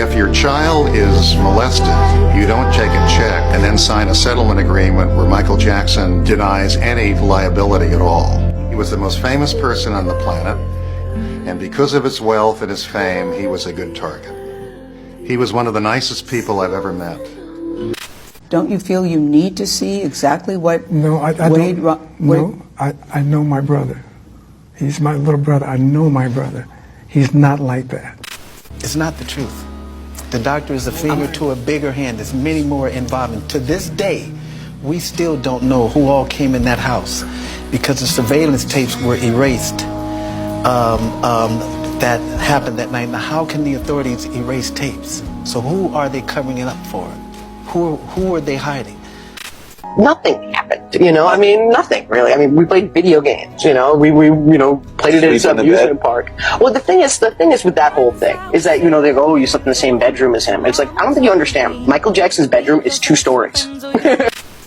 If your child is molested, you don't take a check and then sign a settlement agreement where Michael Jackson denies any liability at all. He was the most famous person on the planet, and because of his wealth and his fame, he was a good target. He was one of the nicest people I've ever met. Don't you feel you need to see exactly what No, I Wade... don't. No, I know my brother. He's my little brother. I know my brother. He's not like that. It's not the truth. The doctor is a finger to a bigger hand. There's many more involved. And to this day, we still don't know who all came in that house because the surveillance tapes were erased that happened that night. Now, how can the authorities erase tapes? So who are they covering it up for? Who are they hiding? Nothing happened, you know, I mean, nothing really. I mean, we played video games, you know, we played it in some amusement park. Well, the thing is with that whole thing is that, you know, they go, oh, you slept in the same bedroom as him. It's like, I don't think you understand. Michael Jackson's bedroom is 2 stories.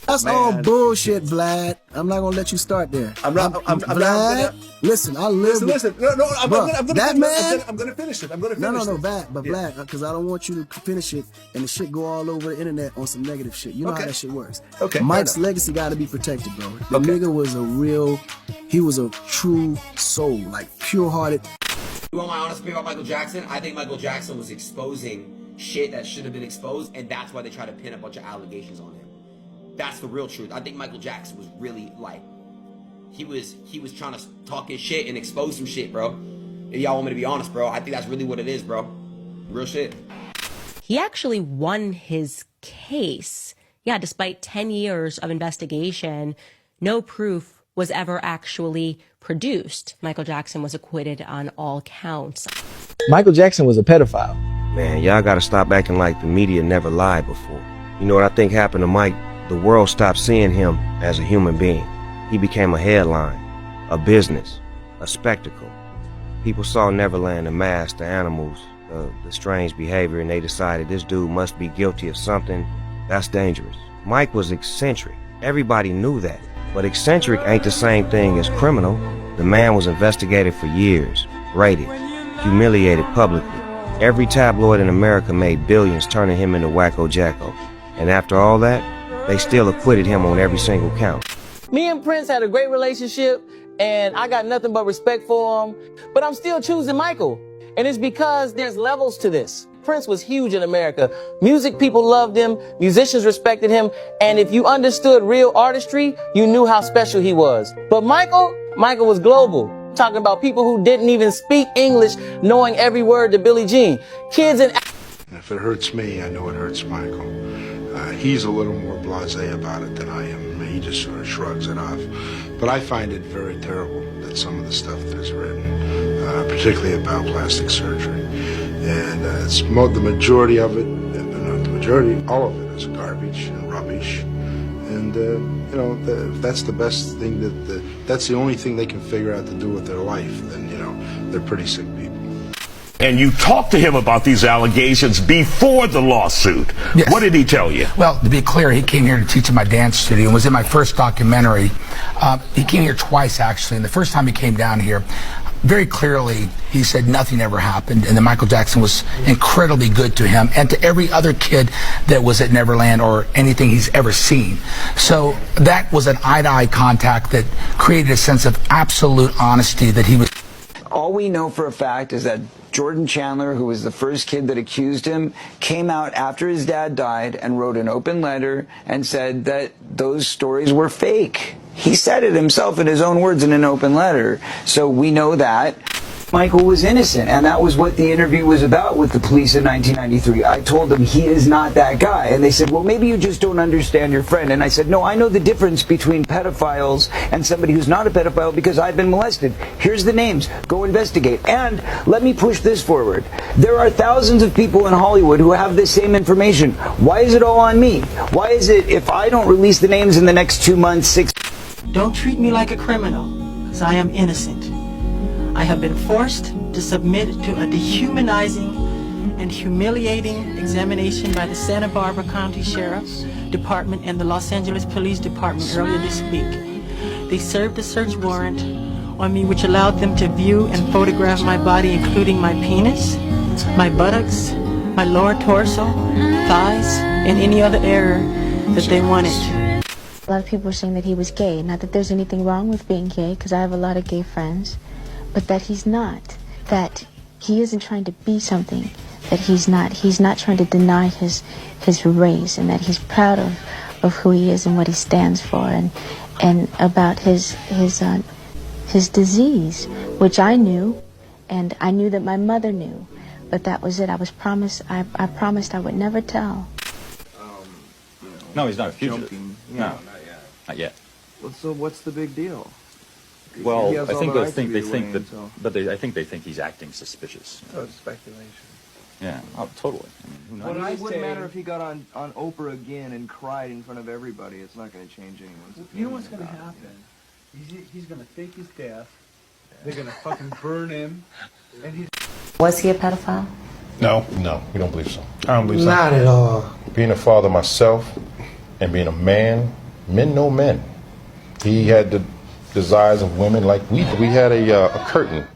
That's all bullshit, Vlad. I'm not gonna let you start there. Vlad, listen, I live. Listen. No, I'm gonna finish it. No, Vlad, Vlad, because I don't want you to finish it and the shit go all over the internet on some negative shit. You know how that shit works. Okay. Mike's legacy got to be protected, bro. The nigga was he was a true soul, like pure-hearted. You want my honest opinion about Michael Jackson? I think Michael Jackson was exposing shit that should have been exposed, and that's why they try to pin a bunch of allegations on him. That's the real truth. I think Michael Jackson was really like, he was trying to talk his shit and expose some shit, bro. If y'all want me to be honest, bro, I think that's really what it is, bro. Real shit. He actually won his case. Yeah, despite 10 years of investigation, no proof was ever actually produced. Michael Jackson was acquitted on all counts. Michael Jackson was a pedophile. Man, y'all gotta stop acting like the media never lied before. You know what I think happened to Mike? The world stopped seeing him as a human being. He became a headline, a business, a spectacle. People saw Neverland, the mask, the animals, the strange behavior, and they decided this dude must be guilty of something that's dangerous. Mike was eccentric. Everybody knew that. But eccentric ain't the same thing as criminal. The man was investigated for years, raided, humiliated publicly. Every tabloid in America made billions turning him into Wacko Jacko. And after all that, they still acquitted him on every single count. Me and Prince had a great relationship, and I got nothing but respect for him. But I'm still choosing Michael. And it's because there's levels to this. Prince was huge in America. Music people loved him, musicians respected him, and if you understood real artistry, you knew how special he was. But Michael was global. Talking about people who didn't even speak English, knowing every word to Billie Jean. Kids and... If it hurts me, I know it hurts Michael. He's a little more blasé about it than I am. He just sort of shrugs it off. But I find it very terrible that some of the stuff that is written, particularly about plastic surgery. And the majority of it, all of it is garbage and rubbish. And, you know, if that's the best thing, that's the only thing they can figure out to do with their life, then, you know, they're pretty sick people. And you talked to him about these allegations before the lawsuit. Yes. What did he tell you? Well, to be clear, he came here to teach in my dance studio and was in my first documentary. He came here twice, actually, and the first time he came down here, very clearly, he said nothing ever happened, and that Michael Jackson was incredibly good to him and to every other kid that was at Neverland or anything he's ever seen. So that was an eye-to-eye contact that created a sense of absolute honesty that he was... All we know for a fact is that Jordan Chandler, who was the first kid that accused him, came out after his dad died and wrote an open letter and said that those stories were fake. He said it himself in his own words in an open letter. So we know that Michael was innocent, and that was what the interview was about with the police in 1993. I told them he is not that guy, and they said, well, maybe you just don't understand your friend. And I said, no, I know the difference between pedophiles and somebody who's not a pedophile because I've been molested. Here's the names. Go investigate. And let me push this forward. There are thousands of people in Hollywood who have this same information. Why is it all on me? Why is it if I don't release the names in the next 2 months, 6... Don't treat me like a criminal, because I am innocent. I have been forced to submit to a dehumanizing and humiliating examination by the Santa Barbara County Sheriff's Department and the Los Angeles Police Department earlier this week. They served a search warrant on me which allowed them to view and photograph my body, including my penis, my buttocks, my lower torso, thighs, and any other area that they wanted. A lot of people are saying that he was gay. Not that there's anything wrong with being gay, because I have a lot of gay friends, but that he's not. That he isn't trying to be something that he's not. He's not trying to deny his race, and that he's proud of who he is and what he stands for, and about his disease, which I knew, and I knew that my mother knew, but that was it. I promised I would never tell. No, he's not a fugitive. No, not yet. Well, so what's the big deal? Well, I think they think that, but I think they think he's acting suspicious. Oh, it's speculation. Yeah, oh, totally. I mean, who knows? Well, it wouldn't matter if he got on Oprah again and cried in front of everybody. It's not going to change anyone's opinion. You know what's going to happen? He's going to fake his death. They're going to fucking burn him. And he's... Was he a pedophile? No, we don't believe so. I don't believe so. Not at all. Being a father myself and being a man, men know men. He had the desires of women like we did. We had a curtain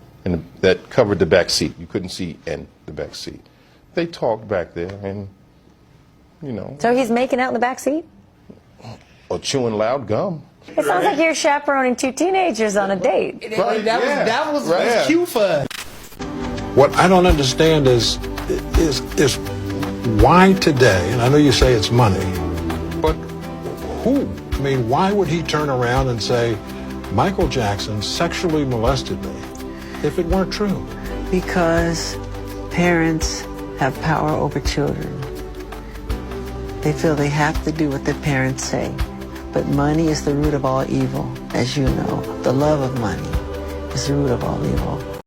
that covered the back seat. You couldn't see in the back seat. They talked back there and, you know. So he's making out in the back seat? Or chewing loud gum. It sounds like you're chaperoning two teenagers on a date. Right. That was cute for us. What I don't understand is why today, and I know you say it's money, but who? I mean, why would he turn around and say, Michael Jackson sexually molested me, if it weren't true? Because parents have power over children. They feel they have to do what their parents say. But money is the root of all evil, as you know. The love of money is the root of all evil.